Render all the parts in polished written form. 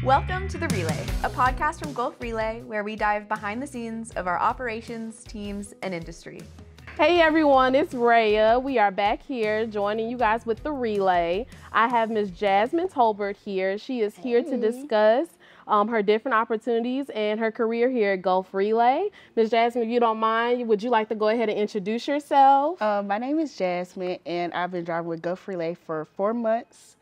Welcome to The Relay, a podcast from Gulf Relay where we dive behind the scenes of our operations, teams, and industry. Hey everyone, it's Rhaya. We are back here joining you guys with The Relay. I have Ms. Jasmine Tolbert here. She is here to discuss her different opportunities and her career here at Gulf Relay. Ms. Jasmine, if you don't mind, would you like to go ahead and introduce yourself? My name is Jasmine, and I've been driving with Gulf Relay for 4 months,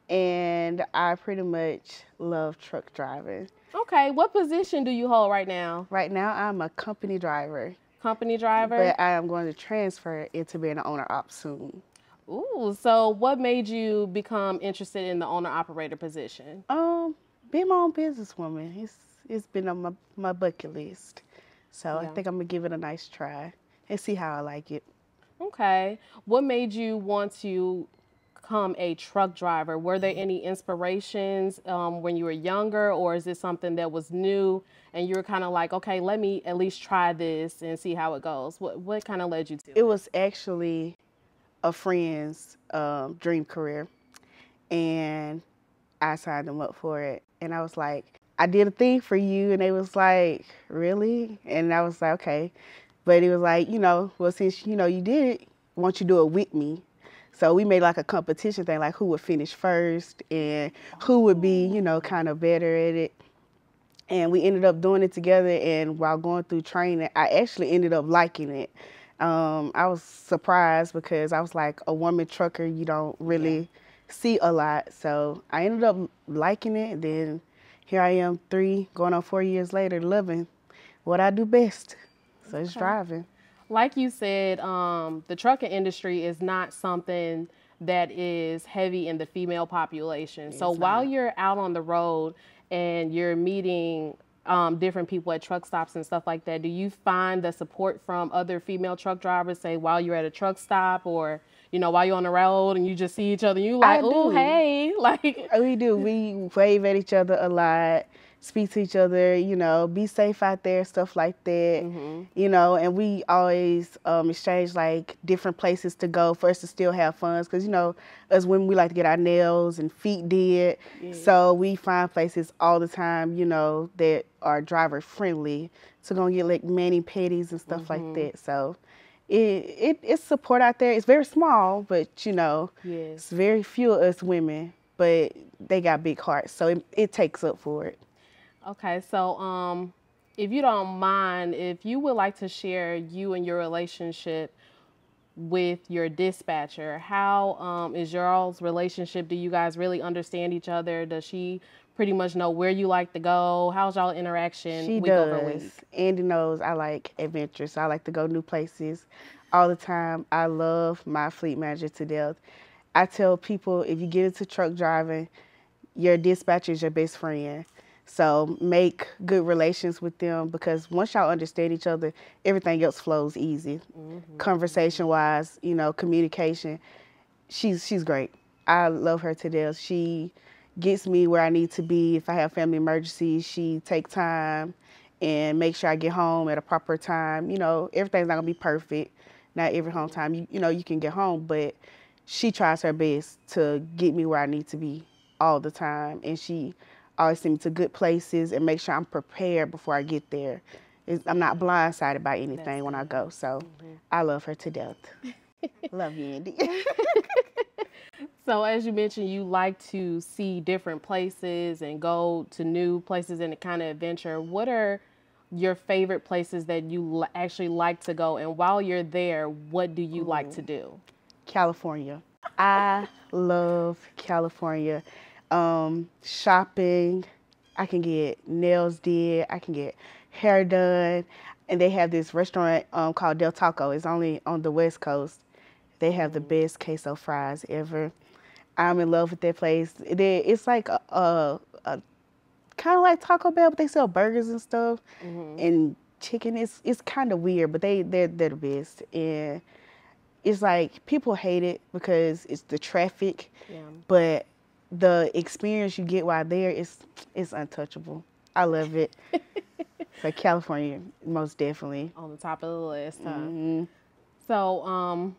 and I pretty much love truck driving. Okay, what position do you hold right now? Right now, I'm a company driver. Company driver? But I am going to transfer into being an owner-op soon. Ooh, so what made you become interested in the owner-operator position? Being my own businesswoman, it's been on my bucket list. So I think I'm going to give it a nice try and see how I like it. Okay. What made you want to become a truck driver? Were there any inspirations when you were younger, or is this something that was new and you were kind of like, okay, let me at least try this and see how it goes? What kind of led you to it? It was actually a friend's dream career, and I signed them up for it. And I was like, I did a thing for you. And they was like, really? And I was like, okay. But it was like, well, since, you did it, why don't you do it with me? So we made like a competition thing, like who would finish first and who would be, kind of better at it. And we ended up doing it together. And while going through training, I actually ended up liking it. I was surprised because I was like, a woman trucker, you don't really see a lot. So I ended up liking it. Then here I am 4 years later, loving what I do best. So it's driving. Like you said, the trucking industry is not something that is heavy in the female population. So while you're out on the road and you're meeting different people at truck stops and stuff like that, do you find the support from other female truck drivers, say while you're at a truck stop or, while you're on the road and you just see each other, you like, oh, hey, like. We do. We wave at each other a lot, speak to each other, be safe out there, stuff like that, and we always exchange like different places to go for us to still have fun, because, us women, we like to get our nails and feet did. So we find places all the time, that are driver friendly to go and get like mani-pedis and stuff like that. So it's support out there. It's very small, but it's very few of us women, but they got big hearts, so it takes up for it. Okay, so if you don't mind, if you would like to share you and your relationship with your dispatcher, how is y'all's relationship? Do you guys really understand each other? Does she pretty much know where you like to go? How's y'all interaction week over week? Andy knows I like adventures. So I like to go new places all the time. I love my fleet manager to death. I tell people, if you get into truck driving, your dispatcher is your best friend. So make good relations with them, because once y'all understand each other, everything else flows easy. Conversation-wise, communication, she's great. I love her to death. She gets me where I need to be. If I have family emergencies, she take time and make sure I get home at a proper time. Everything's not gonna be perfect. Not every home time, you can get home, but she tries her best to get me where I need to be all the time. And she always send me to good places and make sure I'm prepared before I get there. I'm not blindsided by anything when I go. So I love her to death. Love you, Andy. So as you mentioned, you like to see different places and go to new places and kind of adventure. What are your favorite places that you actually like to go? And while you're there, what do you like to do? California. I love California. Shopping. I can get nails did. I can get hair done. And they have this restaurant called Del Taco. It's only on the West Coast. They have the best queso fries ever. I'm in love with that place. It's like a kind of like Taco Bell, but they sell burgers and stuff and chicken. It's kind of weird, but they're the best. And it's like people hate it because it's the traffic, but the experience you get while there is untouchable. I love it. So California, most definitely on the top of the list, huh? So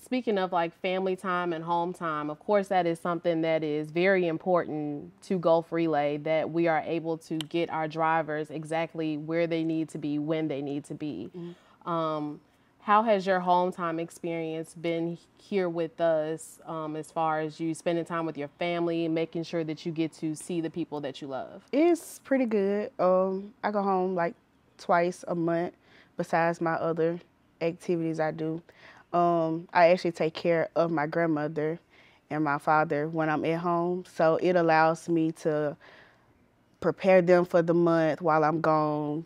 speaking of like family time and home time, of course, that is something that is very important to Gulf Relay, that we are able to get our drivers exactly where they need to be, when they need to be. How has your home time experience been here with us, as far as you spending time with your family and making sure that you get to see the people that you love? It's pretty good. I go home like twice a month besides my other activities I do. I actually take care of my grandmother and my father when I'm at home. So it allows me to prepare them for the month while I'm gone,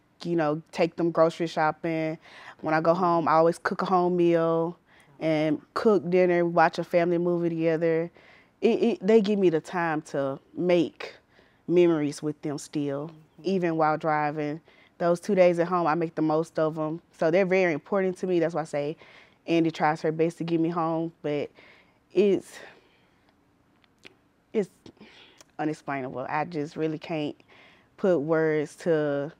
take them grocery shopping. When I go home, I always cook a home meal and cook dinner, watch a family movie together. They give me the time to make memories with them still, even while driving. Those 2 days at home, I make the most of them. So they're very important to me. That's why I say Andy tries her best to get me home, but it's unexplainable. I just really can't put words to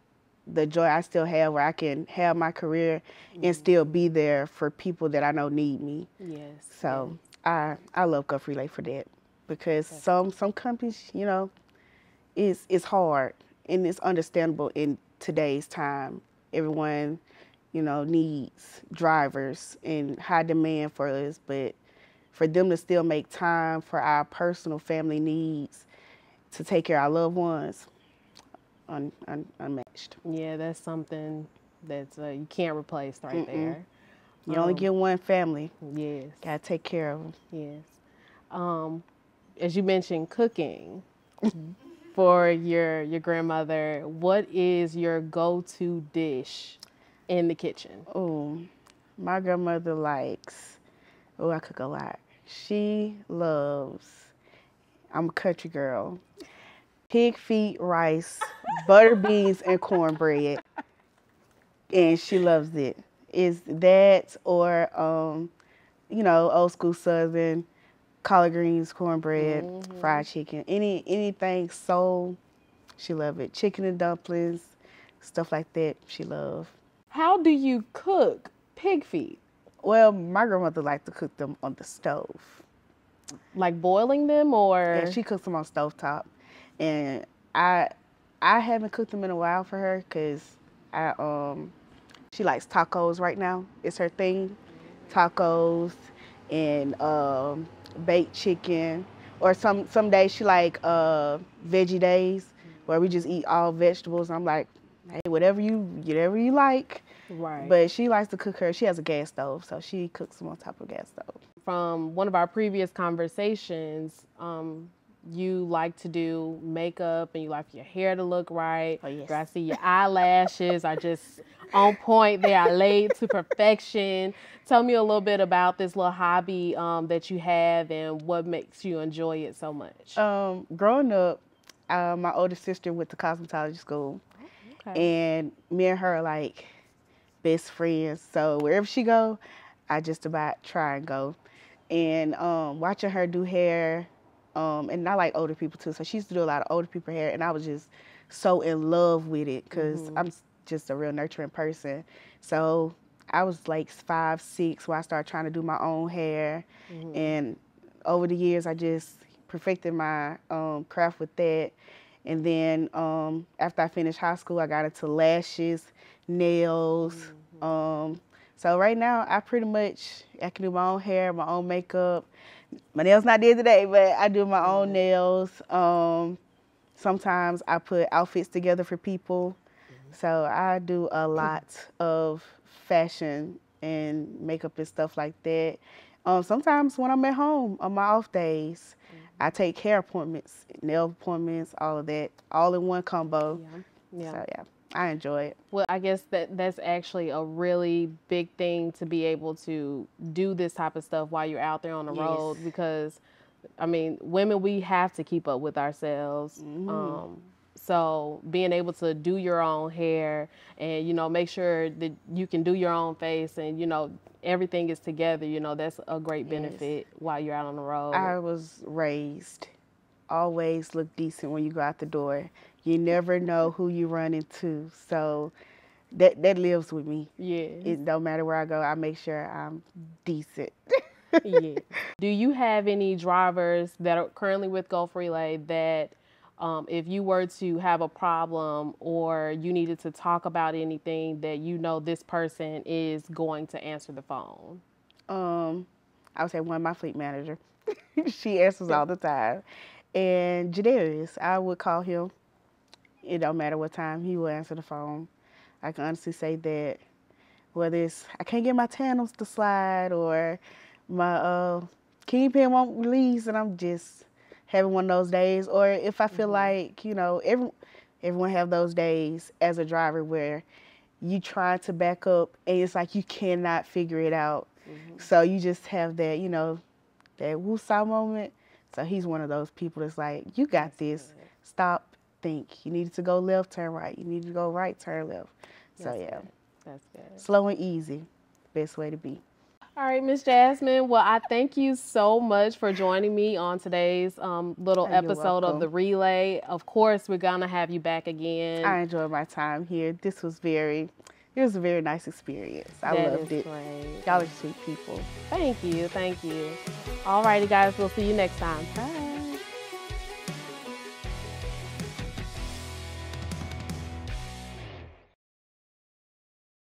the joy I still have where I can have my career and still be there for people that I know need me. Yes. So I love Gulf Relay for that, because some companies, it's hard and it's understandable in today's time. Everyone, needs drivers and high demand for us, but for them to still make time for our personal family needs, to take care of our loved ones, unmatched. Yeah, that's something that you can't replace right there. You only get one family. Yes. Gotta take care of them. Yes. As you mentioned, cooking for your grandmother, what is your go-to dish in the kitchen? Oh, my grandmother likes, I cook a lot. She loves, I'm a country girl, pig feet, rice, butter beans, and cornbread. And she loves it. Is that or, old school Southern, collard greens, cornbread, fried chicken, anything soul, she love it. Chicken and dumplings, stuff like that, she love. How do you cook pig feet? Well, my grandmother liked to cook them on the stove. Like boiling them, or? Yeah, she cooks them on stovetop. And I haven't cooked them in a while for her because she likes tacos right now. It's her thing. Tacos and baked chicken. Or some days she like veggie days where we just eat all vegetables. I'm like, hey, whatever you like. Right. But she likes to cook she has a gas stove, so she cooks them on top of a gas stove. From one of our previous conversations, you like to do makeup and you like your hair to look right. Oh, yes. I see your eyelashes are just on point. They are laid to perfection. Tell me a little bit about this little hobby that you have and what makes you enjoy it so much. Growing up, my older sister went to cosmetology school. Okay. And me and her are like best friends. So wherever she go, I just about try and go. And watching her do hair, and I like older people too. So she used to do a lot of older people hair, and I was just so in love with it because I'm just a real nurturing person. So I was like 5, 6 when I started trying to do my own hair. And over the years, I just perfected my craft with that. And then after I finished high school, I got into lashes, nails. So right now, I can do my own hair, my own makeup. My nails not did today, but I do my own nails. Sometimes I put outfits together for people. So I do a lot of fashion and makeup and stuff like that. Sometimes when I'm at home on my off days, I take hair appointments, nail appointments, all of that, all in one combo. Yeah. So yeah, I enjoy it. Well, I guess that's actually a really big thing to be able to do this type of stuff while you're out there on the road, because I mean, women, we have to keep up with ourselves. So being able to do your own hair and, make sure that you can do your own face and, everything is together, that's a great benefit while you're out on the road. I was raised, always look decent when you go out the door. You never know who you run into. So that lives with me. Yeah. It don't matter where I go, I make sure I'm decent. Yeah. Do you have any drivers that are currently with Gulf Relay that if you were to have a problem or you needed to talk about anything that you know this person is going to answer the phone? I would say one, my fleet manager. She answers all the time. And Jadarius, I would call him. It don't matter what time, he will answer the phone. I can honestly say that whether it's I can't get my tandem to slide or my kingpin won't release and I'm just having one of those days, or if I feel like, everyone have those days as a driver where you try to back up and it's like you cannot figure it out. So you just have that, that woosah moment. So he's one of those people that's like, you got this. Stop, think. You needed to go left, turn right. You need to go right, turn left. So yeah. That's good. Slow and easy. Best way to be. All right, Miss Jasmine. Well, I thank you so much for joining me on today's little episode of the Relay. Of course, we're gonna have you back again. I enjoyed my time here. It was a very nice experience. I loved it. Great. Y'all are sweet people. Thank you. Thank you. All righty, guys. We'll see you next time. Bye.